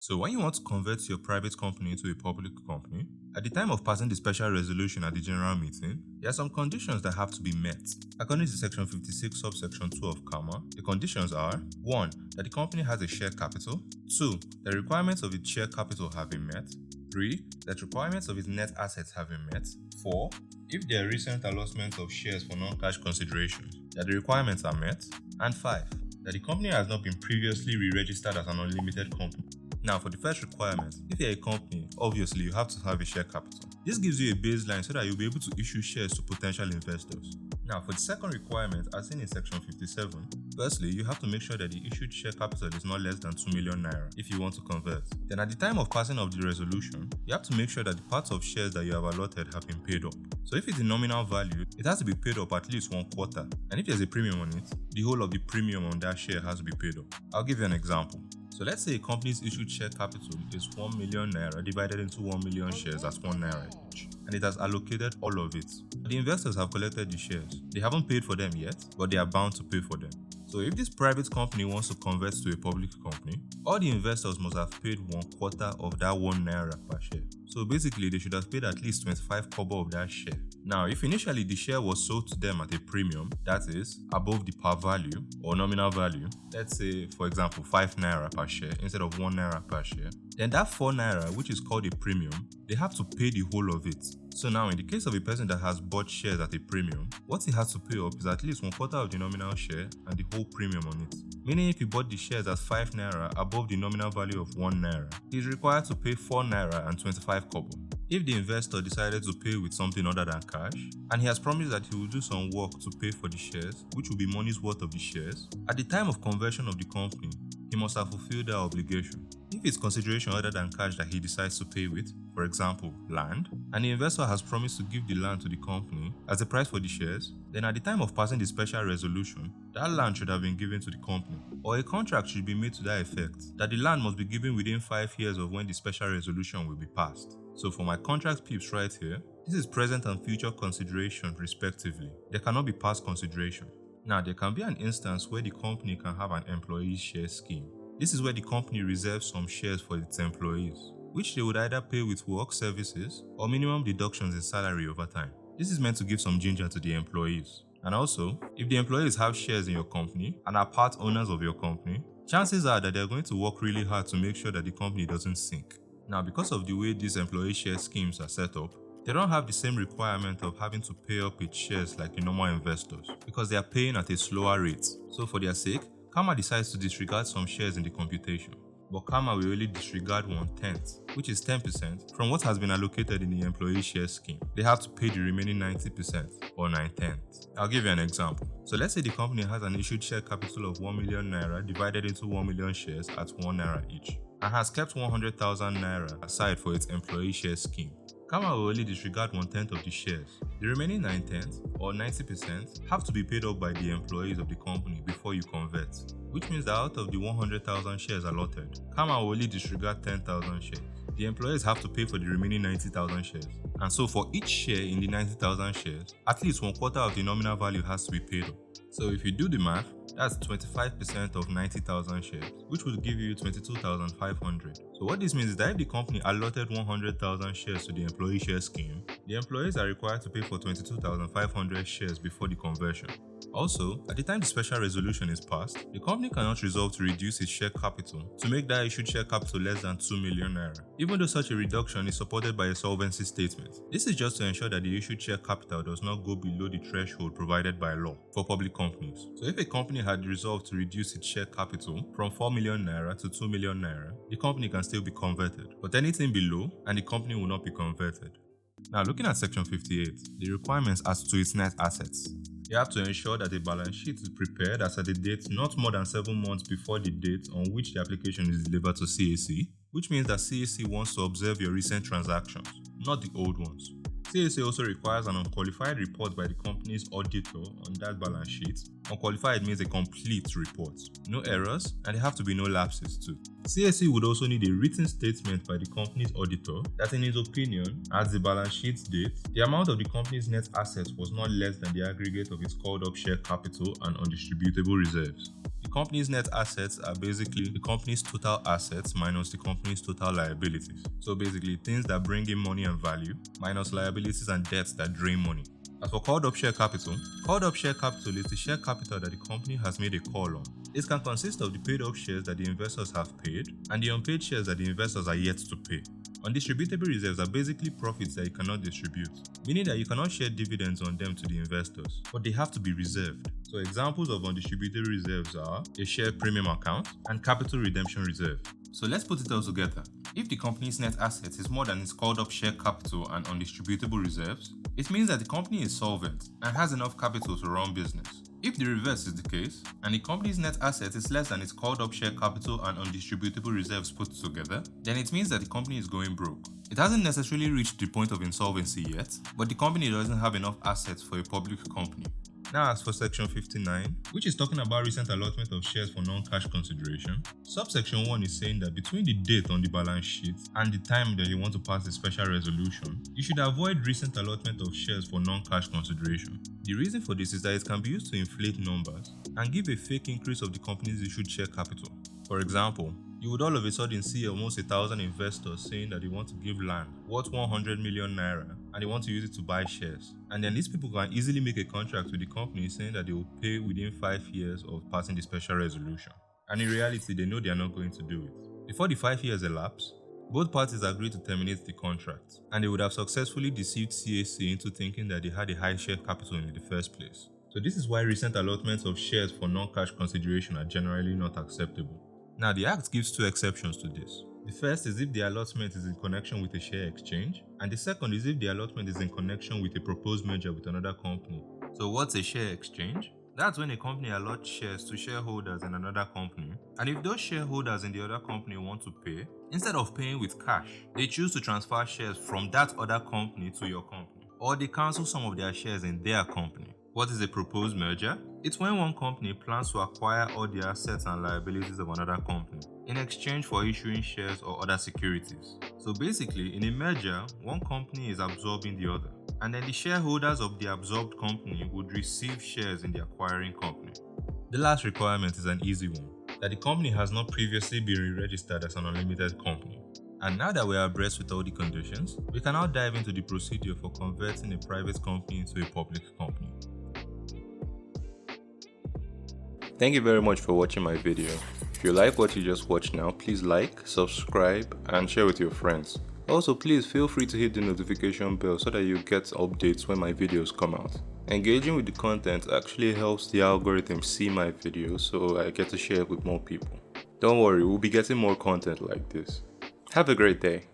So when you want to convert your private company into a public company, at the time of passing the special resolution at the general meeting, there are some conditions that have to be met. According to section 56 subsection 2 of CAMA, the conditions are 1. That the company has a share capital. 2. That the requirements of its share capital have been met. 3. That requirements of its net assets have been met. 4. If there are recent allotments of shares for non-cash considerations, that the requirements are met. And 5. That the company has not been previously re-registered as an unlimited company. Now, for the first requirement, if you're a company, obviously you have to have a share capital. This gives you a baseline so that you'll be able to issue shares to potential investors. Now, for the second requirement, as seen in section 57, firstly, you have to make sure that the issued share capital is not less than 2 million naira if you want to convert. Then at the time of passing of the resolution, you have to make sure that the parts of shares that you have allotted have been paid up. So if it's a nominal value, it has to be paid up at least 1/4. And if there's a premium on it, the whole of the premium on that share has to be paid up. I'll give you an example. So let's say a company's issued share capital is 1 million naira divided into 1 million shares as 1 naira each, and it has allocated all of it. The investors have collected the shares. They haven't paid for them yet, but they are bound to pay for them. So if this private company wants to convert to a public company, all the investors must have paid 1/4 of that 1 naira per share. So basically, they should have paid at least 25 kobo of that share. Now, if initially the share was sold to them at a premium, that is, above the par value or nominal value, let's say, for example, 5 naira per share instead of 1 naira per share, then that 4 naira, which is called a premium, they have to pay the whole of it. So now, in the case of a person that has bought shares at a premium, what he has to pay up is at least 1/4 of the nominal share and the whole premium on it. Meaning if he bought the shares at 5 naira above the nominal value of 1 naira, he is required to pay 4 naira and 25 kobo. If the investor decided to pay with something other than cash, and he has promised that he will do some work to pay for the shares, which will be money's worth of the shares, at the time of conversion of the company, he must have fulfilled that obligation. If it's consideration other than cash that he decides to pay with, for example, land, and the investor has promised to give the land to the company as a price for the shares, then at the time of passing the special resolution, that land should have been given to the company, or a contract should be made to that effect, that the land must be given within 5 years of when the special resolution will be passed. So for my contract peeps right here, this is present and future consideration respectively. There cannot be past consideration. Now, there can be an instance where the company can have an employee share scheme. This is where the company reserves some shares for its employees, which they would either pay with work services or minimum deductions in salary over time. This is meant to give some ginger to the employees. And also, if the employees have shares in your company and are part owners of your company, chances are that they're going to work really hard to make sure that the company doesn't sink. Now, because of the way these employee share schemes are set up, they don't have the same requirement of having to pay up its shares like the normal investors, because they are paying at a slower rate. So for their sake, CAMA decides to disregard some shares in the computation. But CAMA will only disregard 1/10, which is 10% from what has been allocated in the employee share scheme. They have to pay the remaining 90% or 9/10. I'll give you an example. So let's say the company has an issued share capital of 1 million naira divided into 1 million shares at 1 naira each, and has kept 100,000 naira aside for its employee share scheme. CAMA will only disregard 1/10 of the shares. The remaining 9/10 or 90% have to be paid up by the employees of the company before you convert, which means that out of the 100,000 shares allotted, CAMA will only disregard 10,000 shares. The employees have to pay for the remaining 90,000 shares. And so for each share in the 90,000 shares, at least 1/4 of the nominal value has to be paid up. So if you do the math, that's 25% of 90,000 shares, which will give you 22,500. So what this means is that if the company allotted 100,000 shares to the employee share scheme, the employees are required to pay for 22,500 shares before the conversion. Also, at the time the special resolution is passed, the company cannot resolve to reduce its share capital to make that issued share capital less than 2 million naira, even though such a reduction is supported by a solvency statement. This is just to ensure that the issued share capital does not go below the threshold provided by law for public companies. So if a company had resolved to reduce its share capital from 4 million naira to 2 million naira, the company can still be converted, but anything below and the company will not be converted. Now, looking at section 58, the requirements as to its net assets. You have to ensure that a balance sheet is prepared as at a date not more than 7 months before the date on which the application is delivered to CAC, which means that CAC wants to observe your recent transactions, not the old ones. CAC also requires an unqualified report by the company's auditor on that balance sheet. Unqualified means a complete report. No errors, and there have to be no lapses too. CAC would also need a written statement by the company's auditor that in his opinion, at the balance sheet date, the amount of the company's net assets was not less than the aggregate of its called up share capital and undistributable reserves. The company's net assets are basically the company's total assets minus the company's total liabilities. So basically things that bring in money and value minus liabilities and debts that drain money. As for called up share capital is the share capital that the company has made a call on. This can consist of the paid up shares that the investors have paid and the unpaid shares that the investors are yet to pay. Undistributable reserves are basically profits that you cannot distribute, meaning that you cannot share dividends on them to the investors, but they have to be reserved. So examples of undistributable reserves are a share premium account and capital redemption reserve. So let's put it all together. If the company's net assets is more than its called up share capital and undistributable reserves, it means that the company is solvent and has enough capital to run business. If the reverse is the case, and the company's net assets is less than its called up share capital and undistributable reserves put together, then it means that the company is going broke. It hasn't necessarily reached the point of insolvency yet, but the company doesn't have enough assets for a public company. Now as for section 59, which is talking about recent allotment of shares for non-cash consideration, subsection 1 is saying that between the date on the balance sheet and the time that you want to pass the special resolution, you should avoid recent allotment of shares for non-cash consideration. The reason for this is that it can be used to inflate numbers and give a fake increase of the company's issued share capital. For example, you would all of a sudden see almost 1,000 investors saying that they want to give land worth 100 million naira and they want to use it to buy shares. And then these people can easily make a contract with the company saying that they will pay within 5 years of passing the special resolution. And in reality, they know they are not going to do it. Before the 5 years elapse, both parties agreed to terminate the contract, and they would have successfully deceived CAC into thinking that they had a high share capital in the first place. So this is why recent allotments of shares for non-cash consideration are generally not acceptable. Now, the Act gives 2 exceptions to this. The first is if the allotment is in connection with a share exchange, and the second is if the allotment is in connection with a proposed merger with another company. So what's a share exchange? That's when a company allots shares to shareholders in another company, and if those shareholders in the other company want to pay, instead of paying with cash, they choose to transfer shares from that other company to your company, or they cancel some of their shares in their company. What is a proposed merger? It's when one company plans to acquire all the assets and liabilities of another company in exchange for issuing shares or other securities. So basically, in a merger, one company is absorbing the other, and then the shareholders of the absorbed company would receive shares in the acquiring company. The last requirement is an easy one, that the company has not previously been re-registered as an unlimited company. And now that we are abreast with all the conditions, we can now dive into the procedure for converting a private company into a public company. Thank you very much for watching my video. If you like what you just watched now, please like, subscribe, and share with your friends. Also, please feel free to hit the notification bell so that you get updates when my videos come out. Engaging with the content actually helps the algorithm see my videos, so I get to share it with more people. Don't worry, we'll be getting more content like this. Have a great day.